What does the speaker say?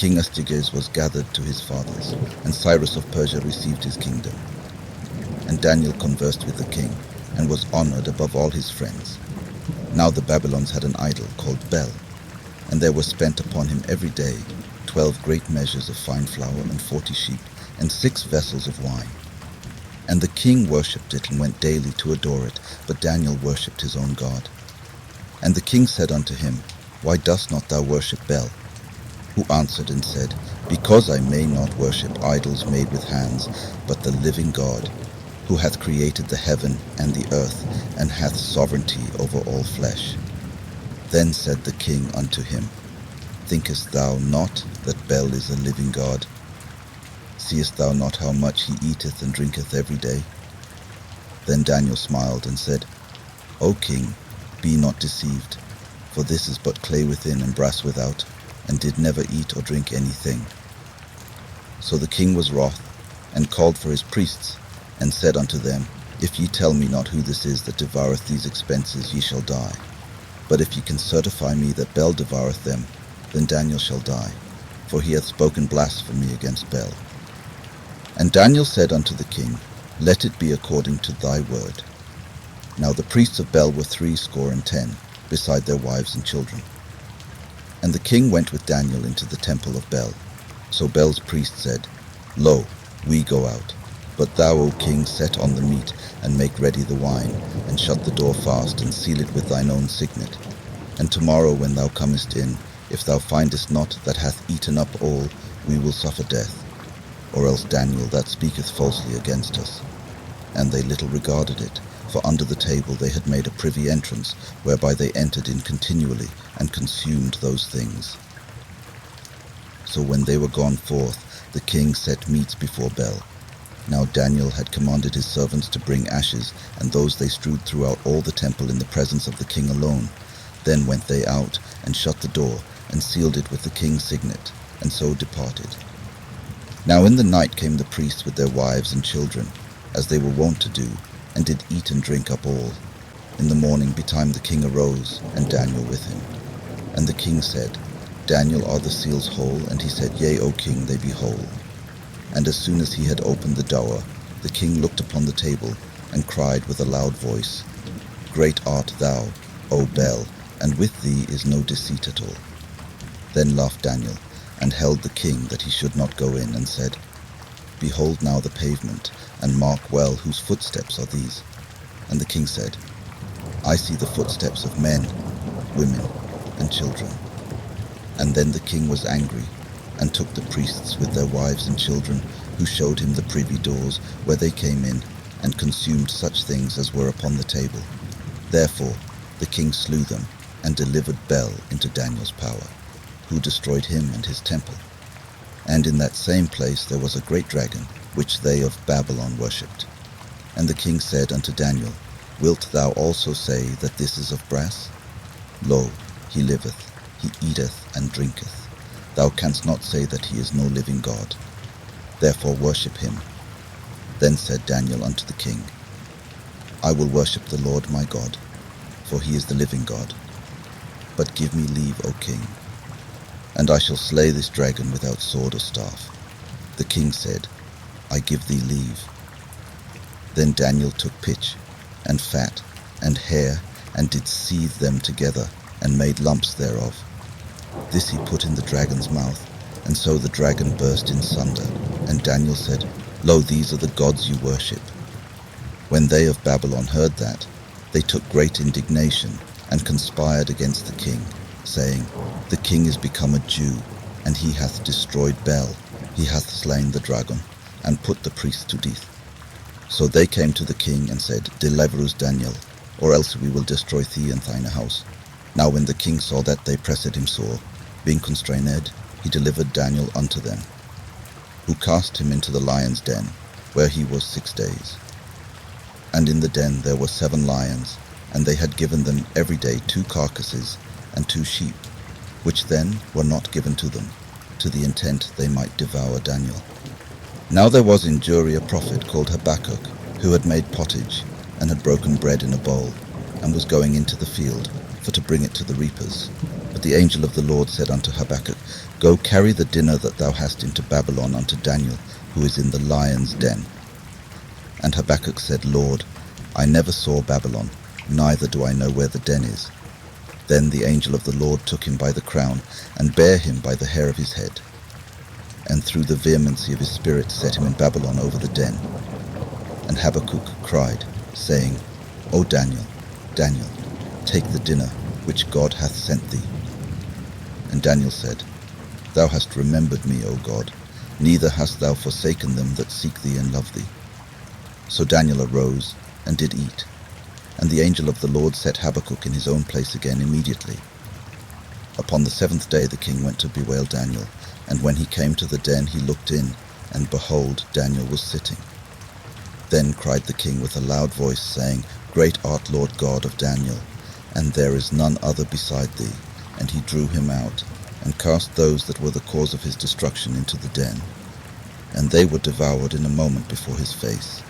King Astyages was gathered to his fathers, and Cyrus of Persia received his kingdom. And Daniel conversed with the king, and was honored above all his friends. Now the Babylons had an idol called Bel, and there were spent upon him every day 12 great measures of fine flour, and 40 sheep, and 6 vessels of wine. And the king worshipped it, and went daily to adore it, but Daniel worshipped his own God. And the king said unto him, Why dost not thou worship Bel? Who answered and said, Because I may not worship idols made with hands, but the living God, who hath created the heaven and the earth, and hath sovereignty over all flesh. Then said the king unto him, Thinkest thou not that Bel is a living God? Seest thou not how much he eateth and drinketh every day? Then Daniel smiled and said, O king, be not deceived, for this is but clay within and brass without, and did never eat or drink anything. So the king was wroth, and called for his priests, and said unto them, If ye tell me not who this is that devoureth these expenses, ye shall die. But if ye can certify me that Bel devoureth them, then Daniel shall die, for he hath spoken blasphemy against Bel. And Daniel said unto the king, Let it be according to thy word. Now the priests of Bel were 70, beside their wives and children. And the king went with Daniel into the temple of Bel. So Bel's priest said, Lo, we go out. But thou, O king, set on the meat, and make ready the wine, and shut the door fast, and seal it with thine own signet. And tomorrow when thou comest in, if thou findest not that hath eaten up all, we will suffer death. Or else Daniel that speaketh falsely against us. And they little regarded it, for under the table they had made a privy entrance, whereby they entered in continually, and consumed those things. So when they were gone forth, the king set meats before Bel. Now Daniel had commanded his servants to bring ashes, and those they strewed throughout all the temple in the presence of the king alone. Then went they out, and shut the door, and sealed it with the king's signet, and so departed. Now in the night came the priests with their wives and children, as they were wont to do, and did eat and drink up all. In the morning betime the king arose, and Daniel with him. And the king said, Daniel, are the seals whole? And he said, Yea, O king, they be whole. And as soon as he had opened the door, the king looked upon the table, and cried with a loud voice, Great art thou, O Bel, and with thee is no deceit at all. Then laughed Daniel, and held the king that he should not go in, and said, Behold now the pavement, and mark well whose footsteps are these. And the king said, I see the footsteps of men, women, and children. And then the king was angry, and took the priests with their wives and children, who showed him the privy doors where they came in, and consumed such things as were upon the table. Therefore the king slew them, and delivered Bel into Daniel's power, who destroyed him and his temple. And in that same place there was a great dragon, which they of Babylon worshipped. And the king said unto Daniel, Wilt thou also say that this is of brass? Lo, he liveth, he eateth and drinketh. Thou canst not say that he is no living God. Therefore worship him. Then said Daniel unto the king, I will worship the Lord my God, for he is the living God. But give me leave, O king, and I shall slay this dragon without sword or staff. The king said, I give thee leave. Then Daniel took pitch, and fat, and hair, and did seethe them together, and made lumps thereof. This he put in the dragon's mouth, and so the dragon burst in sunder. And Daniel said, Lo, these are the gods you worship. When they of Babylon heard that, they took great indignation, and conspired against the king, saying, The king is become a Jew, and he hath destroyed Bel, he hath slain the dragon, and put the priests to death. So they came to the king, and said, Deliver us, Daniel, or else we will destroy thee and thine house. Now when the king saw that they pressed him sore, being constrained, he delivered Daniel unto them, who cast him into the lion's den, where he was 6 days. And in the den there were 7 lions, and they had given them every day 2 carcasses and 2 sheep, which then were not given to them, to the intent they might devour Daniel. Now there was in Juri a prophet called Habakkuk, who had made pottage, and had broken bread in a bowl, and was going into the field, for to bring it to the reapers. But the angel of the Lord said unto Habakkuk, Go carry the dinner that thou hast into Babylon unto Daniel, who is in the lion's den. And Habakkuk said, Lord, I never saw Babylon, neither do I know where the den is. Then the angel of the Lord took him by the crown, and bare him by the hair of his head, and through the vehemency of his spirit set him in Babylon over the den. And Habakkuk cried, saying, O Daniel, Daniel, take the dinner which God hath sent thee. And Daniel said, Thou hast remembered me, O God, neither hast thou forsaken them that seek thee and love thee. So Daniel arose and did eat, and the angel of the Lord set Habakkuk in his own place again immediately. Upon the 7th day the king went to bewail Daniel, and when he came to the den he looked in, and behold, Daniel was sitting. Then cried the king with a loud voice, saying, Great art, Lord God of Daniel, and there is none other beside thee. And he drew him out, and cast those that were the cause of his destruction into the den. And they were devoured in a moment before his face.